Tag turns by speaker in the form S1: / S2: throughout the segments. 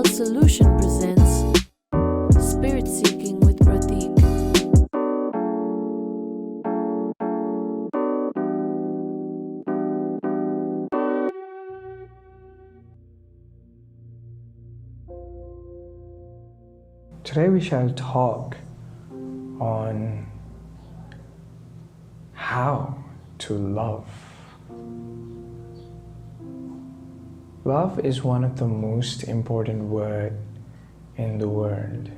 S1: Solution presents Spirit Seeking with Pratick.
S2: Today we shall talk on how to love. Love is one of the most important words in the world.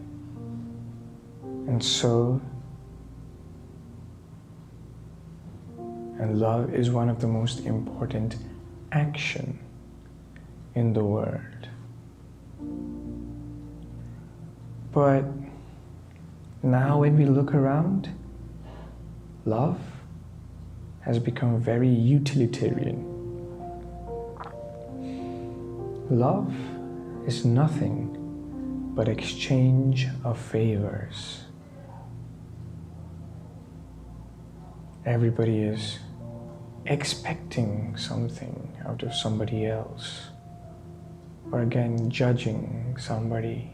S2: And love is one of the most important action in the world. But now when we look around, love has become very utilitarian. Love is nothing but exchange of favors. Everybody is expecting something out of somebody else, or again judging somebody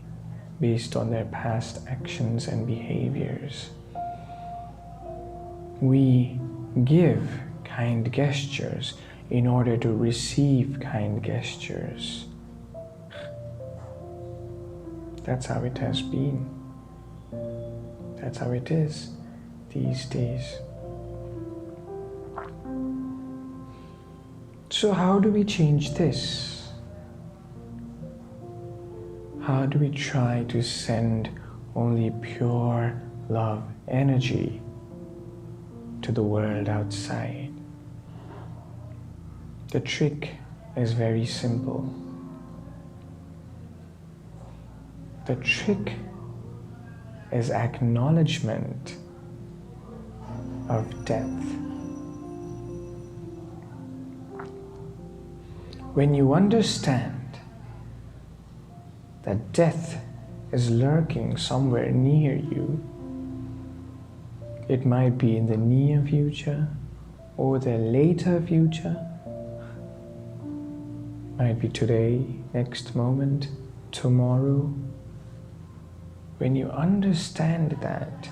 S2: based on their past actions and behaviors. We give kind gestures in order to receive kind gestures. That's how it has been. That's how it is these days. So how do we change this? How do we try to send only pure love energy to the world outside? The trick is very simple. The trick is acknowledgment of death. When you understand that death is lurking somewhere near you, it might be in the near future or the later future, might be today, next moment, tomorrow. When you understand that,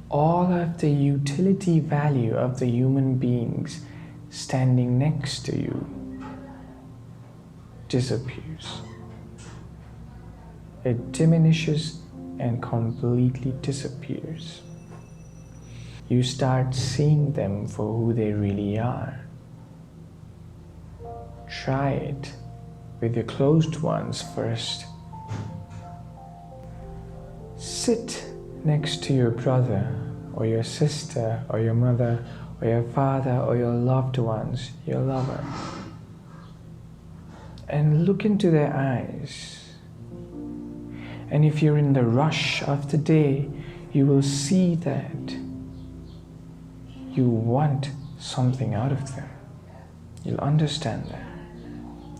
S2: all of the utility value of the human beings standing next to you disappears. It diminishes and completely disappears. You start seeing them for who they really are. Try it with your closed ones first. Sit next to your brother or your sister or your mother or your father or your loved ones, your lover, and look into their eyes. And if you're in the rush of the day, you will see that you want something out of them. You'll understand that.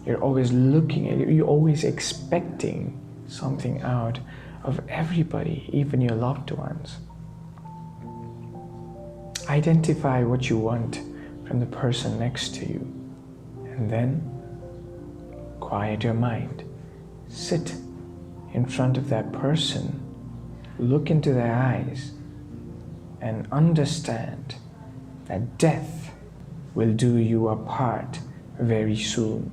S2: You're always looking at it, you're always expecting something out of everybody, even your loved ones. Identify what you want from the person next to you, and then quiet your mind. Sit in front of that person, look into their eyes, and understand that death will do you a part very soon.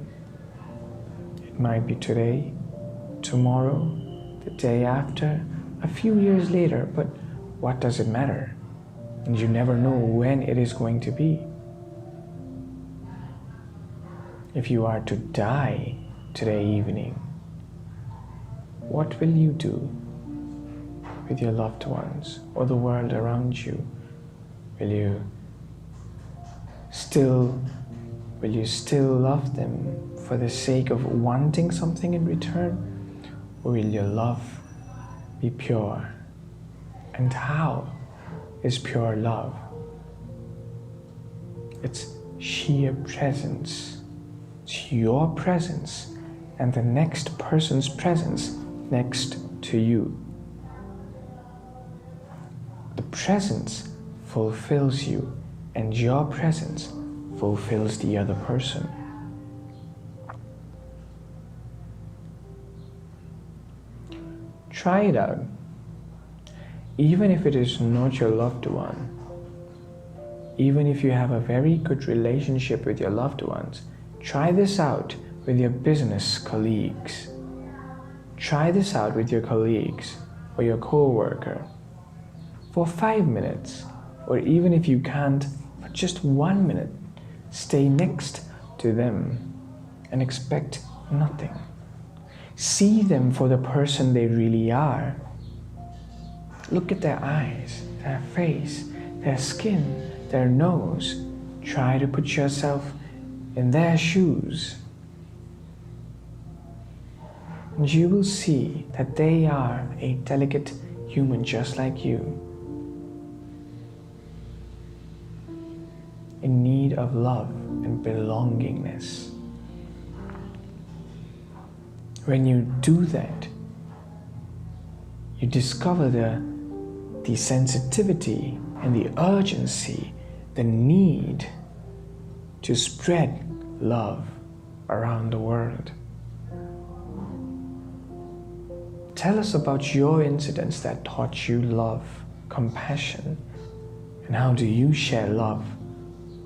S2: It might be today, tomorrow, the day after, a few years later, but what does it matter? And you never know when it is going to be. If you are to die today evening, what will you do with your loved ones or the world around you? Will you still love them for the sake of wanting something in return? Or will your love be pure? And how is pure love? It's sheer presence. It's your presence and the next person's presence next to you. The presence fulfills you, and your presence fulfills the other person. Try it out. Even if it is not your loved one, even if you have a very good relationship with your loved ones, try this out with your business colleagues. Try this out with your colleagues or your co-worker for 5 minutes, or even if you can't, for just 1 minute, stay next to them and expect nothing. See them for the person they really are. Look at their eyes, their face, their skin, their nose. Try to put yourself in their shoes. And you will see that they are a delicate human just like you, in need of love and belongingness. When you do that, you discover the sensitivity and the urgency, the need to spread love around the world. Tell us about your incidents that taught you love, compassion, and how do you share love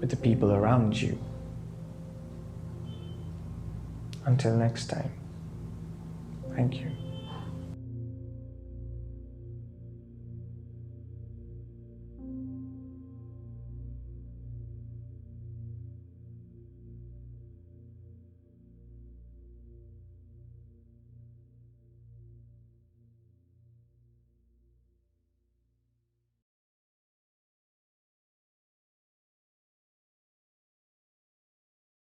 S2: with the people around you. Until next time, thank you.